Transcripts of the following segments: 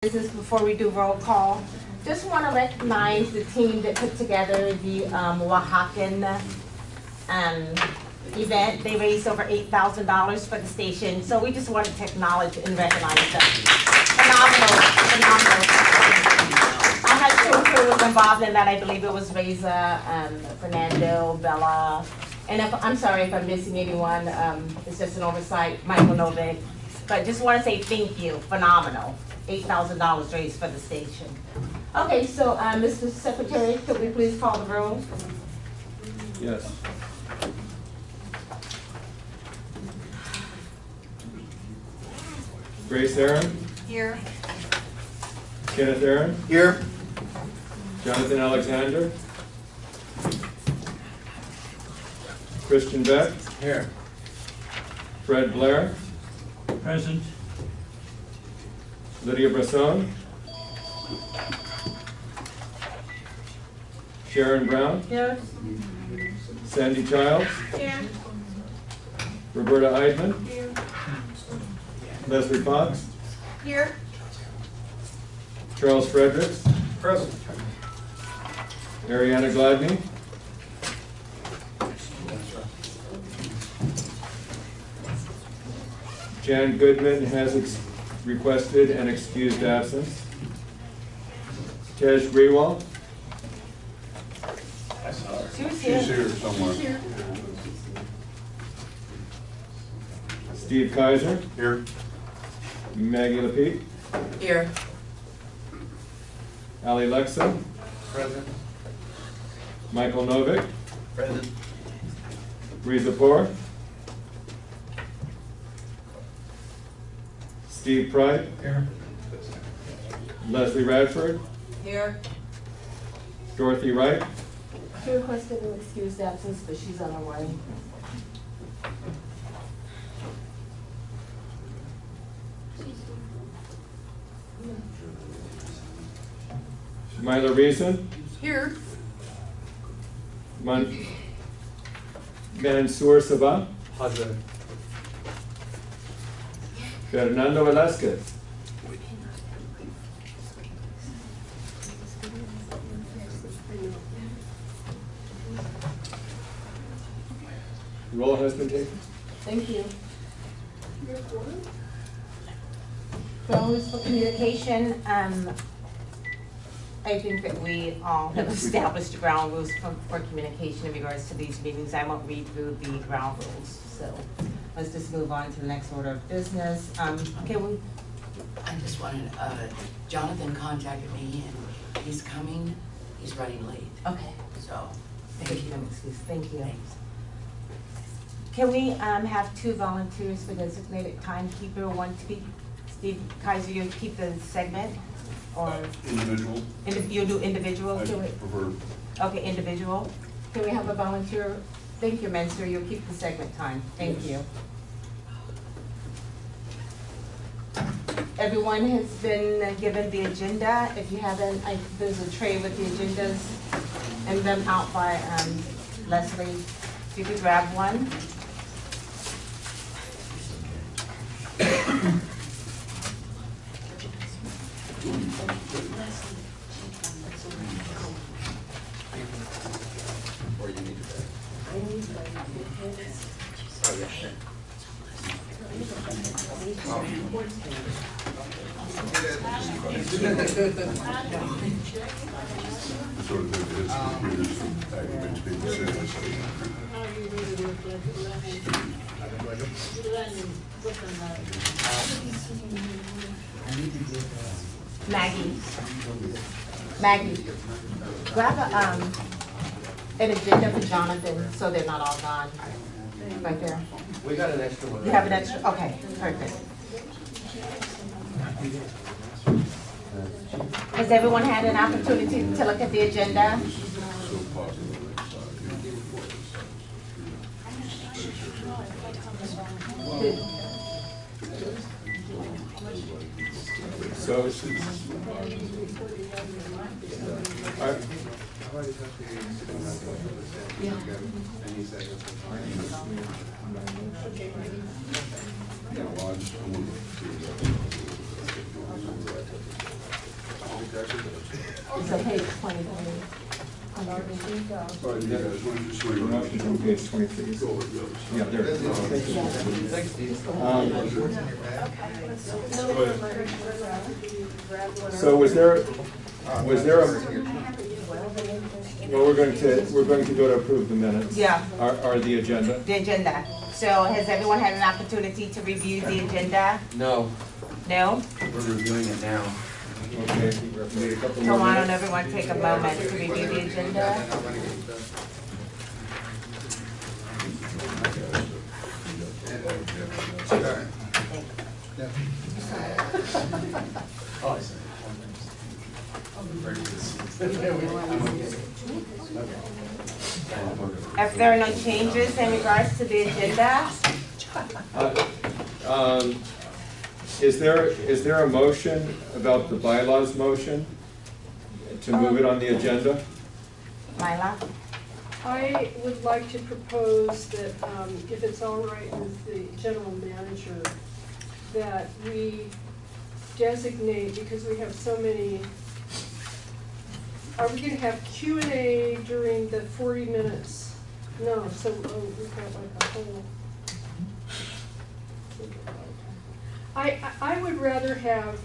Business before we do roll call. Just want to recognize the team that put together the Oaxacan event. They raised over $8,000 for the station, so we just wanted to acknowledge and recognize them. Phenomenal, phenomenal. I had two who was involved in that. I believe it was Reza, Fernando, Bella, and I'm sorry if I'm missing anyone. It's just an oversight, Michael Novik. But just want to say thank you, phenomenal. $8,000 raised for the station. Okay, so Mr. Secretary, could we please call the roll? Yes. Grace Aaron? Here. Kenneth Aaron? Here. Jonathan Alexander? Christian Beck? Here. Fred Blair? Present. Lydia Bresson? Sharon Brown? Here. Sandy Childs? Here. Roberta Eidman? Here. Leslie Fox? Here. Charles Fredericks? Present. Ariana Gladney? Jan Goodman has requested an excused absence. Tej Grewal? She's She's here. here somewhere. Steve Kaiser? Here. Maggie Lapitte? Here. Ali Lexa? Present. Michael Novik? Present. Reza Poor? Steve Pride? Here. Leslie Radford? Here. Dorothy Wright? She requested an excused absence, but she's on her way. Myla Reason? Here. Mansour Sabah? Hazard. Fernando Velasquez? Roll has been taken. Thank you. Those for communication, I think that we all have established the ground rules for communication in regards to these meetings. I won't read through the ground rules, so let's just move on to the next order of business. Can we? I just wanted, Jonathan contacted me and he's coming, he's running late, Okay. so, Thank you. Thank you. Thanks. Can we have two volunteers for designated timekeeper? One to be Steve Kaiser, you keep the segment, or Individual. you'll do individual I to it? prefer. Okay, individual. Can we have a volunteer? Thank you, Mentor. You'll keep the segment time. Thank you. Everyone has been given the agenda. If you haven't, there's a tray with the agendas and them out by Leslie. If you could grab one. Or you need Sort of his computers activates people's service. Maggie, grab an agenda for Jonathan so they're not all gone. Right there. We got an extra one. You have an extra? Okay, perfect. Has everyone had an opportunity to look at the agenda? So it's, Yeah, well, I just, I wanted to So page 23. All right, you guys, why don't you just leave it? Motion's on page 23. Go where it goes. Yeah, there it is. So was there a, well, we're going to go to approve the minutes. Yeah. Are the agenda. The agenda. So has everyone had an opportunity to review the agenda? No, No? we're reviewing it now. Okay, we need a couple So more why don't minutes. everyone take a moment to review the agenda? If there are no changes in regards to the agenda, Is there a motion about the bylaws motion to move it on the agenda? Myla? I would like to propose that, if it's all right with the general manager, that we designate, because we have so many, are we gonna have Q&A during the 40 minutes? No, so, we've got like a whole. I would rather have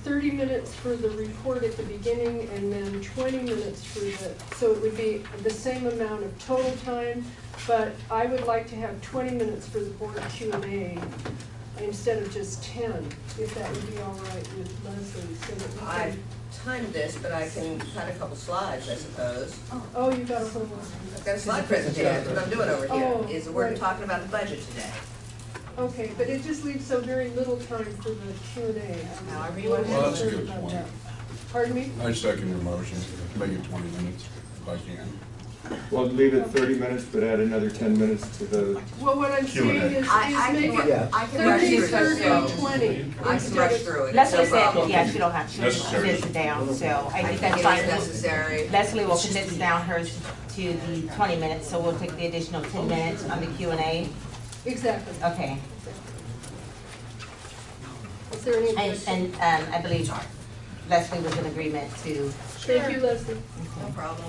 30 minutes for the report at the beginning and then 20 minutes for the, so it would be the same amount of total time, but I would like to have 20 minutes for the board Q&A instead of just 10, if that would be all right with Leslie, so that we I can. timed this, but I can cut a couple slides, I suppose. Oh, you got a whole one. I've got a slide presentation, that's what I'm doing over Oh, here, is we're right. talking about the budget today. Okay, but it just leaves so very little time for the Q&A. However you want to Well, handle that's a it. good point. Pardon me? I second your motion, make it 20 minutes if I can. Well, leave it 30 minutes, but add another 10 minutes to the, Well, what I'm Q&A. saying is I make can, it I can rush 30, through this, 30, so 20. I can instead rush of- through it, it's Leslie no said, problem. yeah, she don't have, she Necessary. condense it down, so I I think think that's it is fine. necessary. Leslie will condense down hers to the 20 minutes, so we'll take the additional 10 minutes on the Q&A. Exactly. Okay. Is there any objection? And I believe Leslie was in agreement to. Thank you, Leslie. No problem.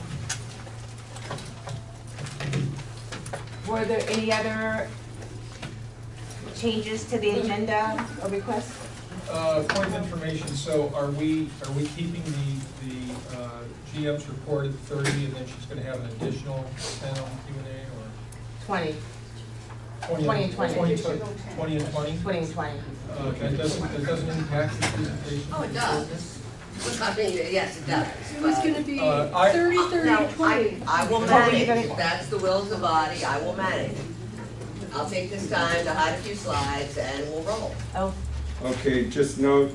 Were there any other changes to the agenda or requests? Point of information, so are we keeping the GM's report at 30 and then she's gonna have an additional 10 on Q&A or? 20, 20 and 20. 20 and 20? 20 and 20. That doesn't impact the presentation? Oh, it does. I mean, yes, it does. It was gonna be I- 30, 30, No, 20. I will What were you manage, gonna- if that's the will of the body, I will manage. I'll take this time to hide a few slides and we'll roll. Oh, okay, just note,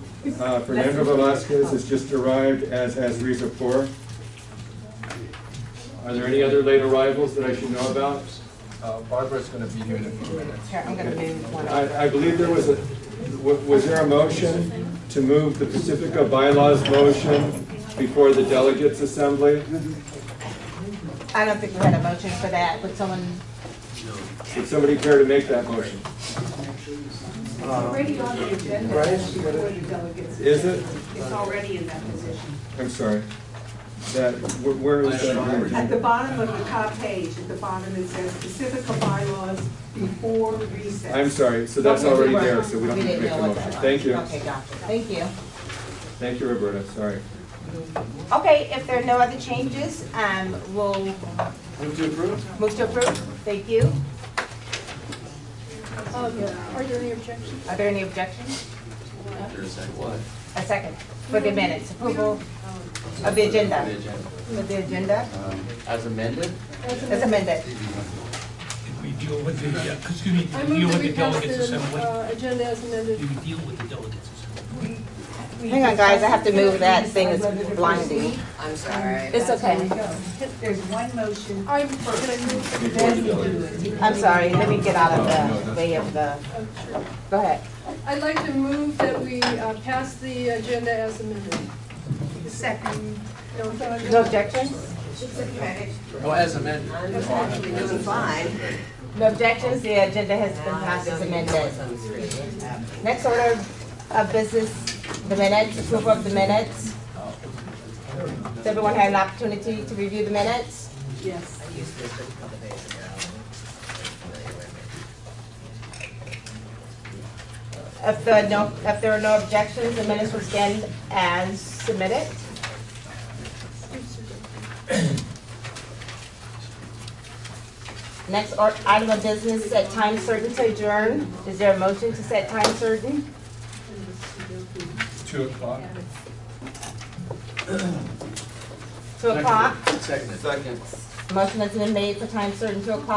Fernando Velasquez has just arrived, as has Riza Poor. Are there any other late arrivals that I should know about? Barbara's gonna be here in a few minutes. here, I'm gonna move one over. I believe there was was there a motion to move the Pacifica bylaws motion before the delegates assembly? I don't think we had a motion for that, but someone, Would somebody care to make that motion? Already on the agenda for the delegates. Is it? It's already in that position. I'm sorry. That, where is that? At the bottom of the top page, at the bottom it says Pacifica bylaws before recess. I'm sorry, so that's already there, so we don't we need to didn't make know the what motion. that was. Thank you. Okay, gotcha. Thank you. Thank you, Roberta, sorry. Okay, if there are no other changes, we'll Move to approve? move to approve. Thank you. Are there any objections? Are there any objections? What? A second, for the minutes, approval of the agenda. The agenda. With the agenda, As amended? as amended. If we deal with the, excuse me, I if we deal move that with we the pass delegates assembly, the agenda as amended. do we deal with the delegates assembly? Hang on, guys, I have to move that thing that's blinding. I'm sorry. It's okay. There's one motion. Can I move? Then you do it. I'm sorry, let me get out of the way of the, Oh, sure. go ahead. I'd like to move that we pass the agenda as amended. Second. No objections? Okay, Oh, as amended. I'm actually doing fine. No objections, the agenda has been passed as amended. Next order of business, the minutes, approval of the minutes. Has everyone had an opportunity to review the minutes? Yes. I used this a couple days ago. If there are no objections, the minutes will stand as submitted. Next item of business, set time certain to adjourn. Is there a motion to set time certain? 2 o'clock. 2 o'clock. Second. Motion has been made for time certain 2 o'clock.